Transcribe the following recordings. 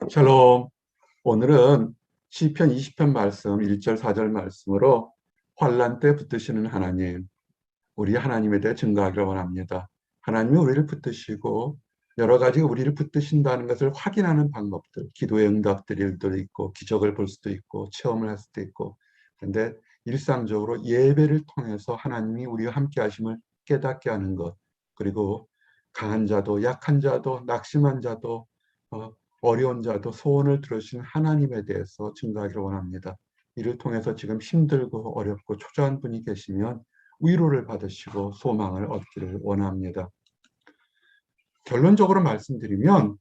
샬롬. 오늘은 시편 20편 말씀 1절 4절 말씀으로 환난 때 붙드시는 하나님, 우리 하나님에 대해 증거하기를 원합니다. 하나님이 우리를 붙드시고 여러 가지 우리를 붙드신다는 것을 확인하는 방법들, 기도의 응답들도 있고 기적을 볼 수도 있고 체험을 할 수도 있고, 그런데 일상적으로 예배를 통해서 하나님이 우리와 함께 하심을 깨닫게 하는 것, 그리고 강한 자도 약한 자도 낙심한 자도 어려운 자도 소원을 들으신 하나님에 대해서 증거하기를 원합니다. 이를 통해서 지금 힘들고 어렵고 초조한 분이 계시면 위로를 받으시고 소망을 얻기를 원합니다. 결론적으로 말씀드리면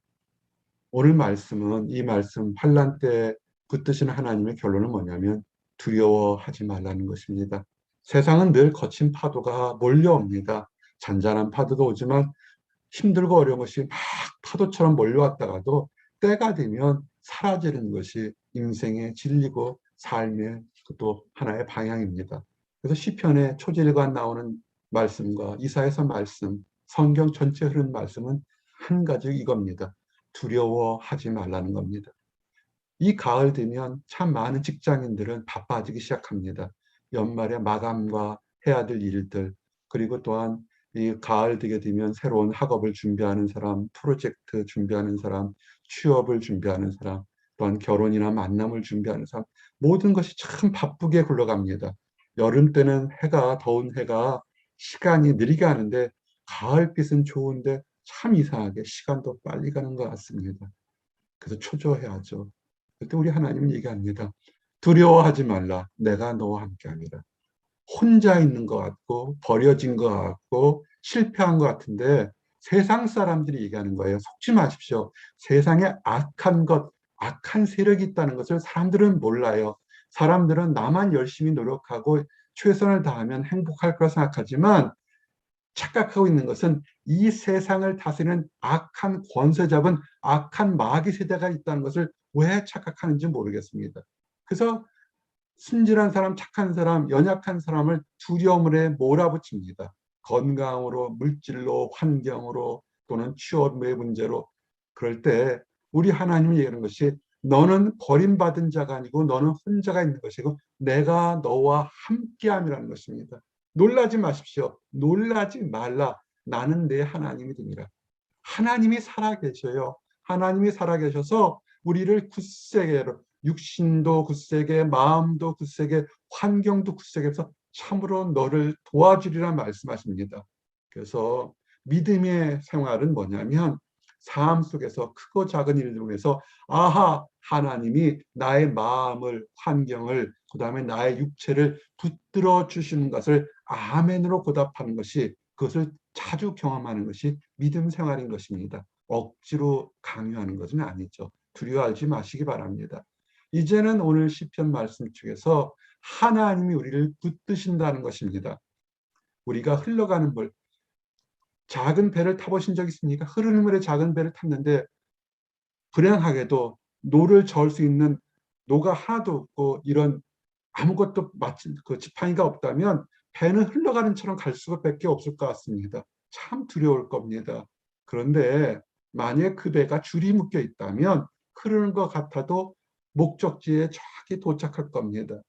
오늘 말씀은, 이 말씀 환난 때 붙드시는 하나님의 결론은 뭐냐면 두려워하지 말라는 것입니다. 세상은 늘 거친 파도가 몰려옵니다. 잔잔한 파도도 오지만 힘들고 어려운 것이 막 파도처럼 몰려왔다가도 때가 되면 사라지는 것이 인생의 진리고 삶의 또 하나의 방향입니다. 그래서 시편의 초절간 나오는 말씀과 이사야서 말씀, 성경 전체 흐르는 말씀은 한 가지 이겁니다. 두려워하지 말라는 겁니다. 이 가을 되면 참 많은 직장인들은 바빠지기 시작합니다. 연말에 마감과 해야 될 일들, 그리고 또한 이 가을 되게 되면 새로운 학업을 준비하는 사람, 프로젝트 준비하는 사람, 취업을 준비하는 사람, 또한 결혼이나 만남을 준비하는 사람, 모든 것이 참 바쁘게 굴러갑니다. 여름 때는 더운 해가 시간이 느리게 하는데, 가을빛은 좋은데 참 이상하게 시간도 빨리 가는 것 같습니다. 그래서 초조해하죠. 그때 우리 하나님은 얘기합니다. 두려워하지 말라. 내가 너와 함께함이라. 혼자 있는 것 같고 버려진 것 같고 실패한 것 같은데 세상 사람들이 얘기하는 거예요. 속지 마십시오. 세상에 악한 것, 악한 세력이 있다는 것을 사람들은 몰라요. 사람들은 나만 열심히 노력하고 최선을 다하면 행복할 거라 생각하지만, 착각하고 있는 것은 이 세상을 다스리는 악한 권세 잡은 악한 마귀 세대가 있다는 것을 왜 착각하는지 모르겠습니다. 그래서 순진한 사람, 착한 사람, 연약한 사람을 두려움으로 몰아붙입니다. 건강으로, 물질로, 환경으로, 또는 취업의 문제로. 그럴 때 우리 하나님이 얘기하는 것이, 너는 버림받은 자가 아니고 너는 혼자가 있는 것이고 내가 너와 함께함이라는 것입니다. 놀라지 마십시오. 놀라지 말라. 나는 내 하나님이 됩니다. 하나님이 살아계셔요. 하나님이 살아계셔서 우리를 굳세게, 육신도 굳세게, 마음도 굳세게, 환경도 굳세게 해서 참으로 너를 도와주리라 말씀하십니다. 그래서 믿음의 생활은 뭐냐면, 삶 속에서 크고 작은 일들 중에서 아하, 하나님이 나의 마음을, 환경을, 그 다음에 나의 육체를 붙들어 주시는 것을 아멘으로 보답하는 것이, 그것을 자주 경험하는 것이 믿음 생활인 것입니다. 억지로 강요하는 것은 아니죠. 두려워하지 마시기 바랍니다. 이제는 오늘 시편 말씀 중에서 하나님이 우리를 붙드신다는 것입니다. 우리가 흘러가는 물, 작은 배를 타보신 적 있습니까? 흐르는 물에 작은 배를 탔는데 불행하게도 노를 저을 수 있는 노가 하나도 없고 이런 아무것도 마치 그 지팡이가 없다면 배는 흘러가는 처럼 갈 수밖에 없을 것 같습니다. 참 두려울 겁니다. 그런데 만약 그 배가 줄이 묶여 있다면 흐르는 것 같아도 목적지에 정확히 도착할 겁니다.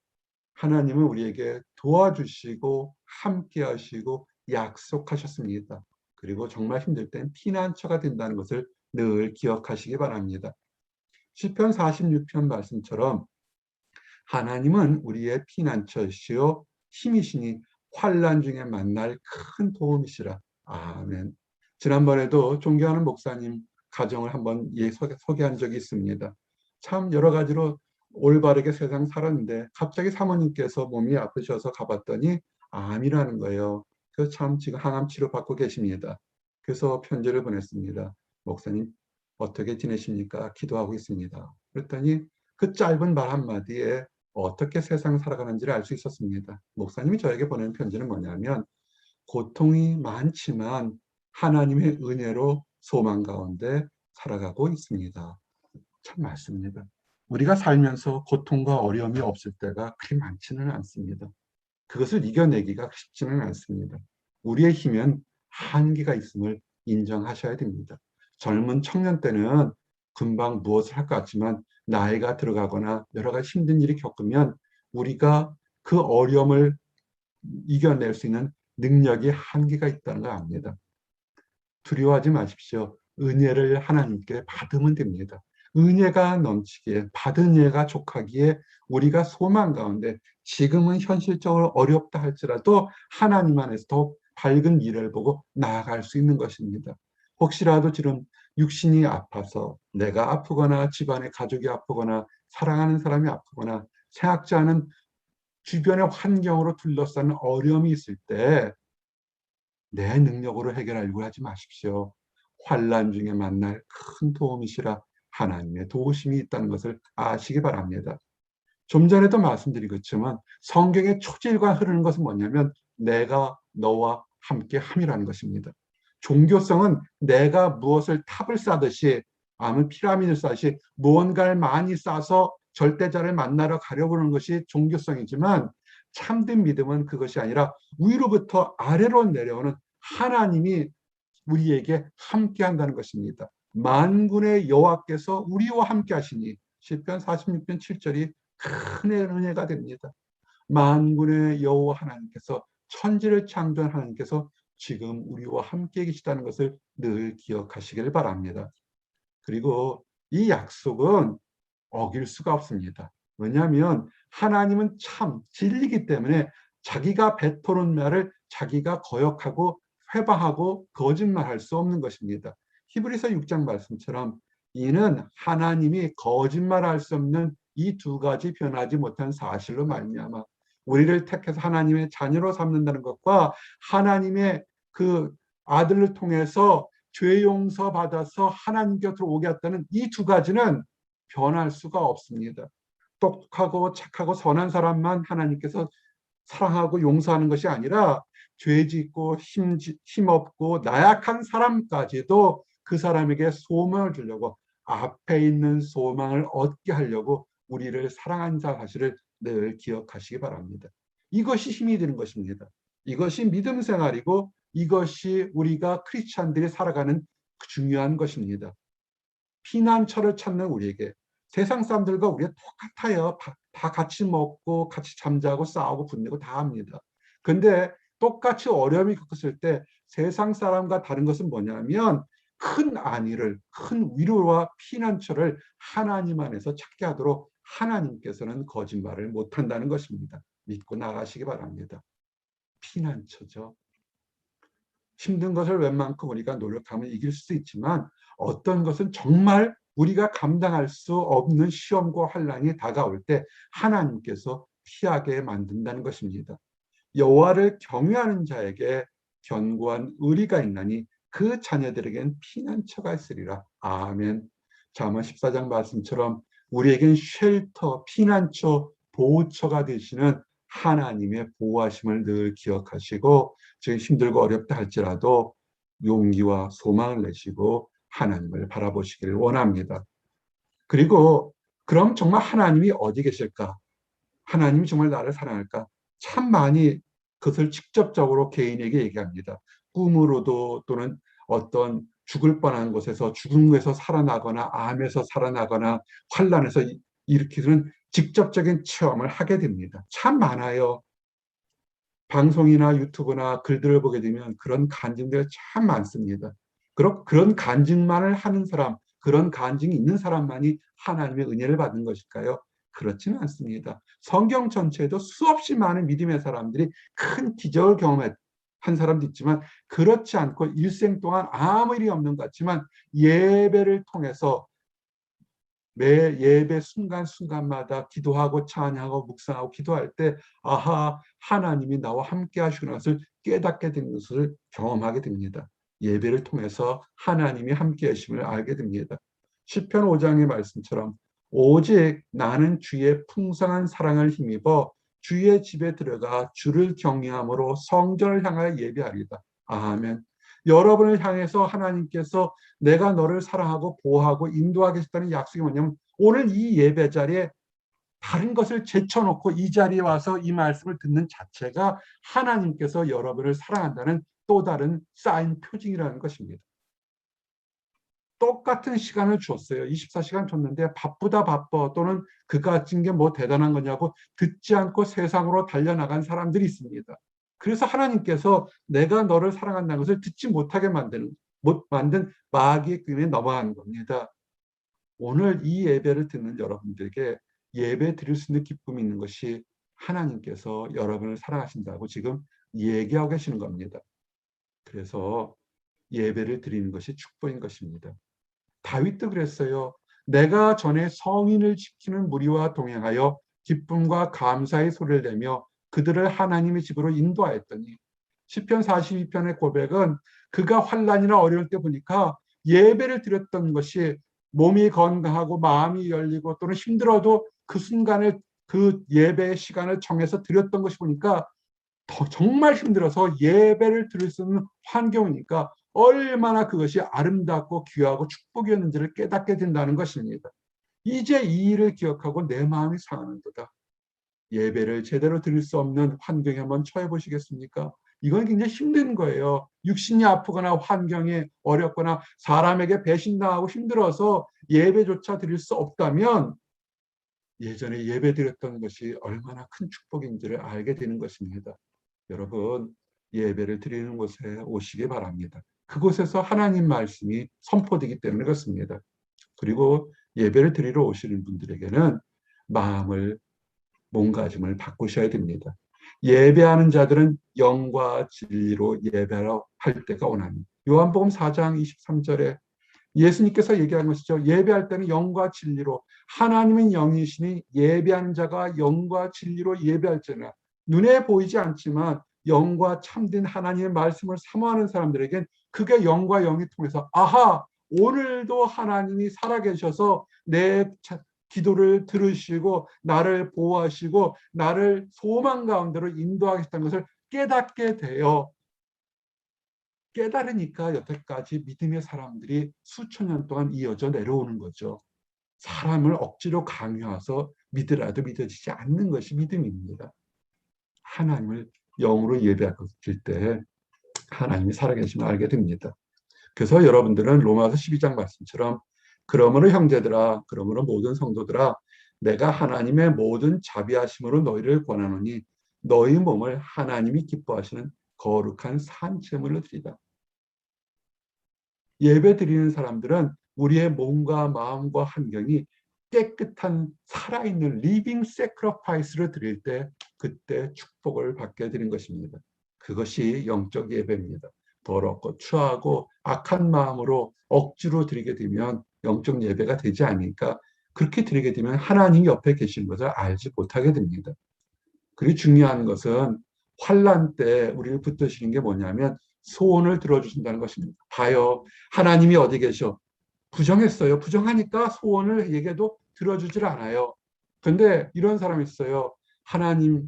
하나님은 우리에게 도와주시고 함께 하시고 약속하셨습니다. 그리고 정말 힘들 땐 피난처가 된다는 것을 늘 기억하시기 바랍니다. 시편 46편 말씀처럼 하나님은 우리의 피난처시요 힘이시니 환난 중에 만날 큰 도움이시라. 아멘. 지난번에도 존경하는 목사님 가정을 한번 소개한 적이 있습니다. 참 여러 가지로 올바르게 세상 살았는데 갑자기 사모님께서 몸이 아프셔서 가봤더니 암이라는 거예요. 그래서 참 지금 항암 치료 받고 계십니다. 그래서 편지를 보냈습니다. 목사님 어떻게 지내십니까? 기도하고 있습니다. 그랬더니 그 짧은 말 한마디에 어떻게 세상 살아가는지를 알 수 있었습니다. 목사님이 저에게 보낸 편지는 뭐냐면, 고통이 많지만 하나님의 은혜로 소망 가운데 살아가고 있습니다. 참 맞습니다. 우리가 살면서 고통과 어려움이 없을 때가 그리 많지는 않습니다. 그것을 이겨내기가 쉽지는 않습니다. 우리의 힘은 한계가 있음을 인정하셔야 됩니다. 젊은 청년 때는 금방 무엇을 할 것 같지만 나이가 들어가거나 여러 가지 힘든 일이 겪으면 우리가 그 어려움을 이겨낼 수 있는 능력이 한계가 있다는 걸 압니다. 두려워하지 마십시오. 은혜를 하나님께 받으면 됩니다. 은혜가 넘치기에, 받은 은혜가 족하기에 우리가 소망 가운데 지금은 현실적으로 어렵다 할지라도 하나님 안에서 더욱 밝은 미래를 보고 나아갈 수 있는 것입니다. 혹시라도 지금 육신이 아파서 내가 아프거나 집안의 가족이 아프거나 사랑하는 사람이 아프거나 생각지 않은 주변의 환경으로 둘러싼 어려움이 있을 때 내 능력으로 해결하려고 하지 마십시오. 환난 중에 만날 큰 도움이시라 하나님의 도우심이 있다는 것을 아시기 바랍니다. 좀 전에도 말씀드리겠지만 성경의 초질과 흐르는 것은 뭐냐면 내가 너와 함께 함이라는 것입니다. 종교성은 내가 무엇을 탑을 쌓듯이 아무 피라미드를 쌓듯이 무언가를 많이 쌓아서 절대자를 만나러 가려고 하는 것이 종교성이지만 참된 믿음은 그것이 아니라 위로부터 아래로 내려오는 하나님이 우리에게 함께 한다는 것입니다. 만군의 여호와께서 우리와 함께 하시니 시편 46편 7절이 큰 은혜가 됩니다. 만군의 여호와 하나님께서 천지를 창조한 하나님께서 지금 우리와 함께 계시다는 것을 늘 기억하시길 바랍니다. 그리고 이 약속은 어길 수가 없습니다. 왜냐하면 하나님은 참 진리이기 때문에 자기가 베푸는 말을 자기가 거역하고 회방하고 거짓말할 수 없는 것입니다. 히브리서 6장 말씀처럼 이는 하나님이 거짓말할 수 없는 이 두 가지 변하지 못한 사실로 말미암아 우리를 택해서 하나님의 자녀로 삼는다는 것과 하나님의 그 아들을 통해서 죄 용서 받아서 하나님 곁으로 오게 했다는 이 두 가지는 변할 수가 없습니다. 똑똑하고 착하고 선한 사람만 하나님께서 사랑하고 용서하는 것이 아니라 죄 짓고 힘없고 나약한 사람까지도 그 사람에게 소망을 주려고 앞에 있는 소망을 얻게 하려고 우리를 사랑한 사실을 늘 기억하시기 바랍니다. 이것이 힘이 되는 것입니다. 이것이 믿음 생활이고 이것이 우리가 크리스찬들이 살아가는 중요한 것입니다. 피난처를 찾는 우리에게 세상 사람들과 우리가 똑같아요. 다 같이 먹고 같이 잠자고 싸우고 분내고 다 합니다. 근데 똑같이 어려움이 겪었을 때 세상 사람과 다른 것은 뭐냐면 큰 안위를, 큰 위로와 피난처를 하나님 안에서 찾게 하도록 하나님께서는 거짓말을 못한다는 것입니다. 믿고 나가시기 바랍니다. 피난처죠. 힘든 것을 웬만큼 우리가 노력하면 이길 수 있지만 어떤 것은 정말 우리가 감당할 수 없는 시험과 환난이 다가올 때 하나님께서 피하게 만든다는 것입니다. 여호와를 경외하는 자에게 견고한 의리가 있나니 그 자녀들에겐 피난처가 있으리라. 아멘. 잠언 14장 말씀처럼 우리에겐 쉘터, 피난처, 보호처가 되시는 하나님의 보호하심을 늘 기억하시고 지금 힘들고 어렵다 할지라도 용기와 소망을 내시고 하나님을 바라보시기를 원합니다. 그리고 그럼 정말 하나님이 어디 계실까? 하나님이 정말 나를 사랑할까? 참 많이 그것을 직접적으로 개인에게 얘기합니다. 꿈으로도 또는 어떤 죽을 뻔한 곳에서 죽음에서 살아나거나 암에서 살아나거나 환난에서 일으키는 직접적인 체험을 하게 됩니다. 참 많아요. 방송이나 유튜브나 글들을 보게 되면 그런 간증들이 참 많습니다. 그런 간증만을 하는 사람, 그런 간증이 있는 사람만이 하나님의 은혜를 받는 것일까요? 그렇지는 않습니다. 성경 전체에도 수없이 많은 믿음의 사람들이 큰 기적을 경험한 사람도 있지만 그렇지 않고 일생 동안 아무 일이 없는 것 같지만 예배를 통해서 매 예배 순간순간마다 기도하고 찬양하고 묵상하고 기도할 때 아하 하나님이 나와 함께 하시는 것을 깨닫게 된 것을 경험하게 됩니다. 예배를 통해서 하나님이 함께 하심을 알게 됩니다. 시편 5장의 말씀처럼 오직 나는 주의 풍성한 사랑을 힘입어 주의 집에 들어가 주를 경외함으로 성전을 향하여 예배하리다. 아멘. 여러분을 향해서 하나님께서 내가 너를 사랑하고 보호하고 인도하겠다는 약속이 뭐냐면 오늘 이 예배 자리에 다른 것을 제쳐놓고 이 자리에 와서 이 말씀을 듣는 자체가 하나님께서 여러분을 사랑한다는 또 다른 사인 표징이라는 것입니다. 똑같은 시간을 줬어요. 24시간 줬는데 바쁘다 바빠 또는 그가 가진 게 뭐 대단한 거냐고 듣지 않고 세상으로 달려나간 사람들이 있습니다. 그래서 하나님께서 내가 너를 사랑한다는 것을 듣지 못하게 못 만든 마귀의 꾀에 넘어가는 겁니다. 오늘 이 예배를 듣는 여러분들에게 예배 드릴 수 있는 기쁨이 있는 것이 하나님께서 여러분을 사랑하신다고 지금 얘기하고 계시는 겁니다. 그래서 예배를 드리는 것이 축복인 것입니다. 다윗도 그랬어요. 내가 전에 성인을 지키는 무리와 동행하여 기쁨과 감사의 소리를 내며 그들을 하나님의 집으로 인도하였더니 시편 42편의 고백은 그가 환난이나 어려울 때 보니까 예배를 드렸던 것이 몸이 건강하고 마음이 열리고 또는 힘들어도 그 순간을 그 예배의 시간을 정해서 드렸던 것이 보니까 정말 힘들어서 예배를 드릴 수 있는 환경이니까 얼마나 그것이 아름답고 귀하고 축복이었는지를 깨닫게 된다는 것입니다. 이제 이 일을 기억하고 내 마음이 상하는도다. 예배를 제대로 드릴 수 없는 환경에 한번 처해 보시겠습니까? 이건 굉장히 힘든 거예요. 육신이 아프거나 환경이 어렵거나 사람에게 배신당하고 힘들어서 예배조차 드릴 수 없다면 예전에 예배 드렸던 것이 얼마나 큰 축복인지를 알게 되는 것입니다. 여러분, 예배를 드리는 곳에 오시기 바랍니다. 그곳에서 하나님 말씀이 선포되기 때문에 그렇습니다. 그리고 예배를 드리러 오시는 분들에게는 마음을, 몸가짐을 바꾸셔야 됩니다. 예배하는 자들은 영과 진리로 예배하러 할 때가 오나니. 요한복음 4장 23절에 예수님께서 얘기하는 것이죠. 예배할 때는 영과 진리로, 하나님은 영이시니 예배하는 자가 영과 진리로 예배할지나. 눈에 보이지 않지만 영과 참된 하나님의 말씀을 사모하는 사람들에겐 그게 영과 영이 통해서 아하, 오늘도 하나님이 살아계셔서 내 기도를 들으시고 나를 보호하시고 나를 소망 가운데로 인도하겠다는 것을 깨닫게 되어, 깨달으니까 여태까지 믿음의 사람들이 수천 년 동안 이어져 내려오는 거죠. 사람을 억지로 강요해서 믿으라도 믿어지지 않는 것이 믿음입니다. 하나님을 영으로 예배할 때 하나님이 살아계심을 알게 됩니다. 그래서 여러분들은 로마서 12장 말씀처럼 그러므로 형제들아, 그러므로 모든 성도들아, 내가 하나님의 모든 자비하심으로 너희를 권하노니 너희 몸을 하나님이 기뻐하시는 거룩한 산제물로 드리라. 예배 드리는 사람들은 우리의 몸과 마음과 환경이 깨끗한 살아있는 리빙 세크리파이스를 드릴 때 그때 축복을 받게 되는 것입니다. 그것이 영적 예배입니다. 더럽고 추하고 악한 마음으로 억지로 드리게 되면 영적 예배가 되지 않으니까 그렇게 드리게 되면 하나님이 옆에 계신 것을 알지 못하게 됩니다. 그리고 중요한 것은 환난 때 우리를 붙드시는 게 뭐냐면 소원을 들어주신다는 것입니다. 봐요. 하나님이 어디 계셔? 부정했어요. 부정하니까 소원을 얘기해도 들어주질 않아요. 근데 이런 사람이 있어요. 하나님,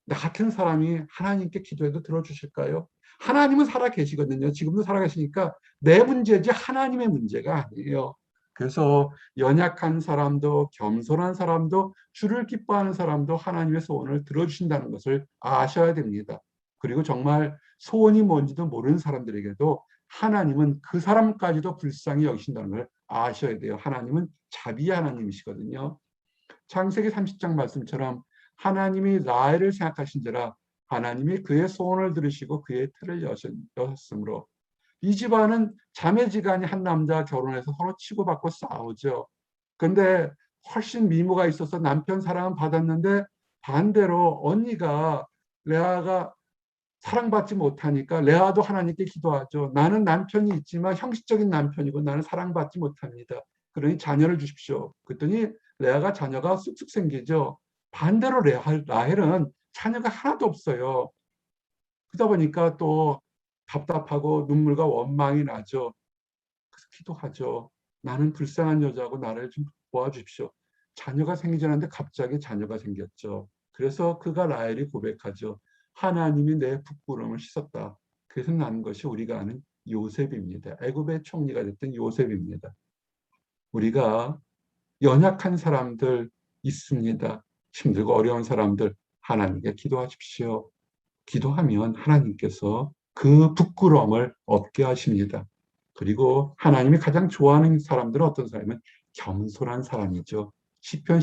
나 같은 사람이 하나님께 기도해도 들어주실까요? 하나님은 살아 계시거든요. 지금도 살아 계시니까 내 문제지 하나님의 문제가 아니에요. 그래서 연약한 사람도 겸손한 사람도 주를 기뻐하는 사람도 하나님의 소원을 들어주신다는 것을 아셔야 됩니다. 그리고 정말 소원이 뭔지도 모르는 사람들에게도 하나님은 그 사람까지도 불쌍히 여기신다는 걸 아셔야 돼요. 하나님은 자비 하나님이시거든요. 창세기 30장 말씀처럼 하나님이 라헬을 생각하신지라 하나님이 그의 소원을 들으시고 그의 틀을 여셨으므로 이 집안은 자매지간이 한 남자 결혼해서 서로 치고받고 싸우죠. 근데 훨씬 미모가 있어서 남편 사랑은 받았는데 반대로 언니가 레아가 사랑받지 못하니까 레아도 하나님께 기도하죠. 나는 남편이 있지만 형식적인 남편이고 나는 사랑받지 못합니다. 그러니 자녀를 주십시오. 그랬더니 레아가 자녀가 쑥쑥 생기죠. 반대로 라헬은 자녀가 하나도 없어요. 그러다 보니까 또 답답하고 눈물과 원망이 나죠. 그래서 기도하죠. 나는 불쌍한 여자고 나를 좀 도와주십시오. 자녀가 생기지 않았는데 갑자기 자녀가 생겼죠. 그래서 그가 라헬이 고백하죠. 하나님이 내 부끄러움을 씻었다. 그래서 난 것이 우리가 아는 요셉입니다. 애굽의 총리가 됐던 요셉입니다. 우리가 연약한 사람들 있습니다. 힘들고 어려운 사람들 하나님께 기도하십시오. 기도하면 하나님께서 그 부끄러움을 없게 하십니다. 그리고 하나님이 가장 좋아하는 사람들은 어떤 사람이면 겸손한 사람이죠. 시편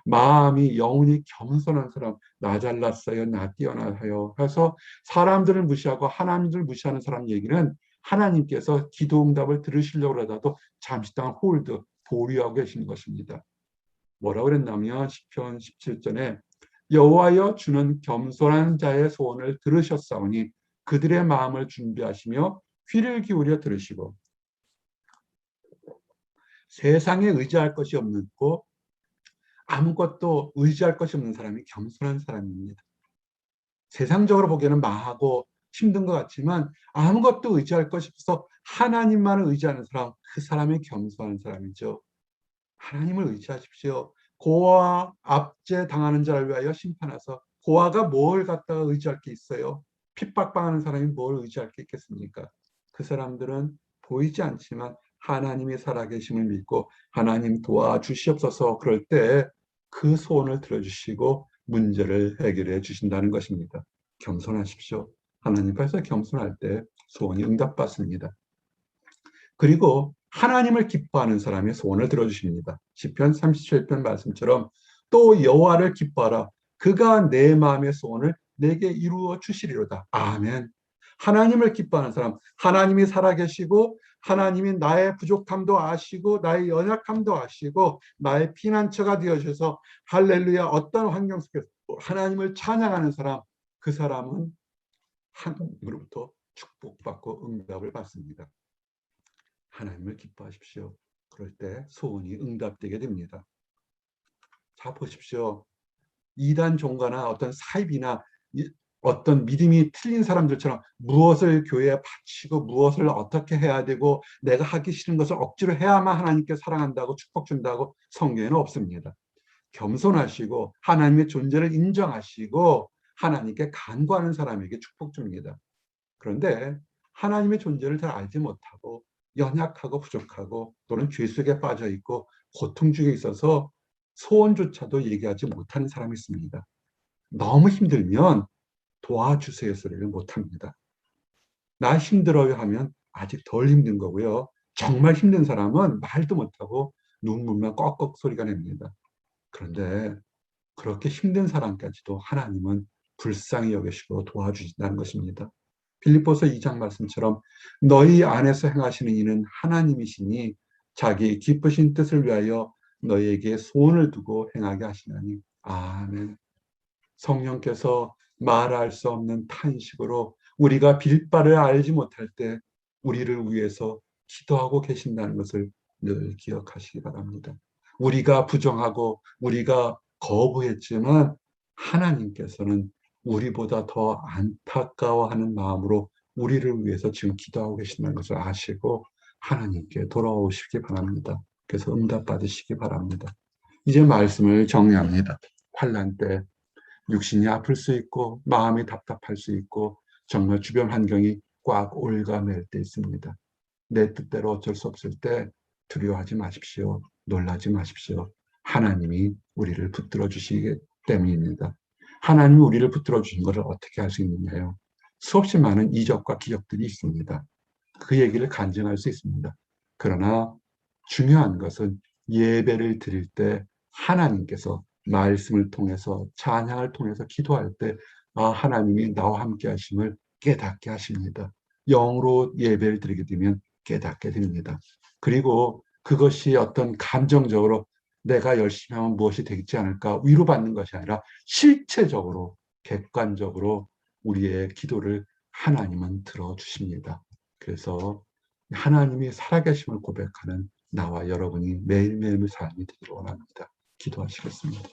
마음이 영혼이 겸손한 사람, 나 잘났어요, 나 뛰어나요 해서 사람들을 무시하고 하나님을 무시하는 사람 얘기는 하나님께서 기도 응답을 들으시려고 하다도 잠시 동안 홀드, 보류하고 계시는 것입니다. 뭐라고 그랬냐면 시편 17절에 여호와여 주는 겸손한 자의 소원을 들으셨사오니 그들의 마음을 준비하시며 귀를 기울여 들으시고 세상에 의지할 것이 없고 아무것도 의지할 것이 없는 사람이 겸손한 사람입니다. 세상적으로 보기에는 망하고 힘든 것 같지만 아무것도 의지할 것이 없어 하나님만을 의지하는 사람, 그 사람이 겸손한 사람이죠. 하나님을 의지하십시오. 고아와 압제 당하는 자를 위하여 심판하사. 고아가 뭘 갖다가 의지할 게 있어요? 핍박당하는 사람이 뭘 의지할 게 있겠습니까? 그 사람들은 보이지 않지만 하나님이 살아계심을 믿고 하나님 도와주시옵소서 그럴 때 그 소원을 들어주시고 문제를 해결해 주신다는 것입니다. 겸손하십시오. 하나님 앞에서 겸손할 때 소원이 응답받습니다. 그리고 하나님을 기뻐하는 사람의 소원을 들어주십니다. 시편 37편 말씀처럼 또 여호와를 기뻐하라. 그가 내 마음의 소원을 내게 이루어 주시리로다. 아멘. 하나님을 기뻐하는 사람, 하나님이 살아계시고 하나님이 나의 부족함도 아시고 나의 연약함도 아시고 나의 피난처가 되어주셔서 할렐루야 어떤 환경 속에서 하나님을 찬양하는 사람, 그 사람은 하나님으로부터 축복받고 응답을 받습니다. 하나님을 기뻐하십시오. 그럴 때 소원이 응답되게 됩니다. 자 보십시오. 이단 종가나 어떤 사입이나 어떤 믿음이 틀린 사람들처럼 무엇을 교회에 바치고 무엇을 어떻게 해야 되고 내가 하기 싫은 것을 억지로 해야만 하나님께 사랑한다고 축복 준다고 성경에는 없습니다. 겸손하시고 하나님의 존재를 인정하시고 하나님께 간구하는 사람에게 축복 줍니다. 그런데 하나님의 존재를 잘 알지 못하고 연약하고 부족하고 또는 죄 속에 빠져 있고 고통 중에 있어서 소원조차도 얘기하지 못하는 사람이 있습니다. 너무 힘들면 도와주세요 소리를 못합니다. 나 힘들어요 하면 아직 덜 힘든 거고요. 정말 힘든 사람은 말도 못하고 눈물만 꺽꺽 소리가 납니다. 그런데 그렇게 힘든 사람까지도 하나님은 불쌍히 여기시고 도와주신다는 것입니다. 빌립보서 2장 말씀처럼 너희 안에서 행하시는 이는 하나님이시니 자기 기쁘신 뜻을 위하여 너희에게 소원을 두고 행하게 하시나니 아멘. 성령께서 말할 수 없는 탄식으로 우리가 빌 바를 알지 못할 때 우리를 위해서 기도하고 계신다는 것을 늘 기억하시기 바랍니다. 우리가 부정하고 우리가 거부했지만 하나님께서는 우리보다 더 안타까워하는 마음으로 우리를 위해서 지금 기도하고 계신다는 것을 아시고 하나님께 돌아오시기 바랍니다. 그래서 응답 받으시기 바랍니다. 이제 말씀을 정리합니다. 환난 때 육신이 아플 수 있고 마음이 답답할 수 있고 정말 주변 환경이 꽉 올가맬 때 있습니다. 내 뜻대로 어쩔 수 없을 때 두려워하지 마십시오. 놀라지 마십시오. 하나님이 우리를 붙들어 주시기 때문입니다. 하나님이 우리를 붙들어 주신 것을 어떻게 할 수 있느냐요? 수없이 많은 이적과 기적들이 있습니다. 그 얘기를 간증할 수 있습니다. 그러나 중요한 것은 예배를 드릴 때 하나님께서 말씀을 통해서 찬양을 통해서 기도할 때 하나님이 나와 함께 하심을 깨닫게 하십니다. 영으로 예배를 드리게 되면 깨닫게 됩니다. 그리고 그것이 어떤 감정적으로 내가 열심히 하면 무엇이 되지 않을까 위로받는 것이 아니라 실체적으로 객관적으로 우리의 기도를 하나님은 들어주십니다. 그래서 하나님이 살아계심을 고백하는 나와 여러분이 매일매일 삶이 되기를 원합니다. 기도하시겠습니다.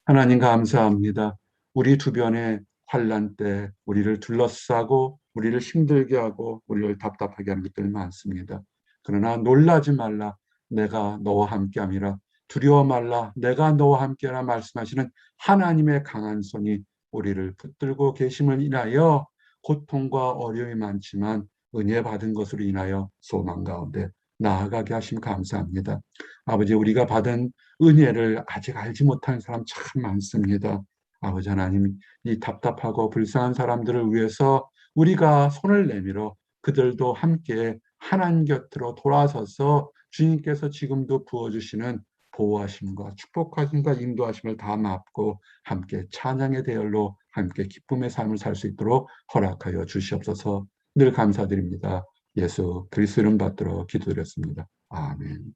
하나님 감사합니다. 우리 주변에 환난 때 우리를 둘러싸고 우리를 힘들게 하고 우리를 답답하게 하는 것들이 많습니다. 그러나 놀라지 말라. 내가 너와 함께함이라. 두려워 말라. 내가 너와 함께하라 말씀하시는 하나님의 강한 손이 우리를 붙들고 계심을 인하여 고통과 어려움이 많지만 은혜 받은 것으로 인하여 소망 가운데 나아가게 하심 감사합니다. 아버지 우리가 받은 은혜를 아직 알지 못하는 사람 참 많습니다. 아버지 하나님, 이 답답하고 불쌍한 사람들을 위해서 우리가 손을 내밀어 그들도 함께 하나님 곁으로 돌아서서 주님께서 지금도 부어주시는 보호하심과 축복하심과 인도하심을 다 맛고 함께 찬양의 대열로 함께 기쁨의 삶을 살 수 있도록 허락하여 주시옵소서. 늘 감사드립니다. 예수 그리스도 이름 받들어 기도드렸습니다. 아멘.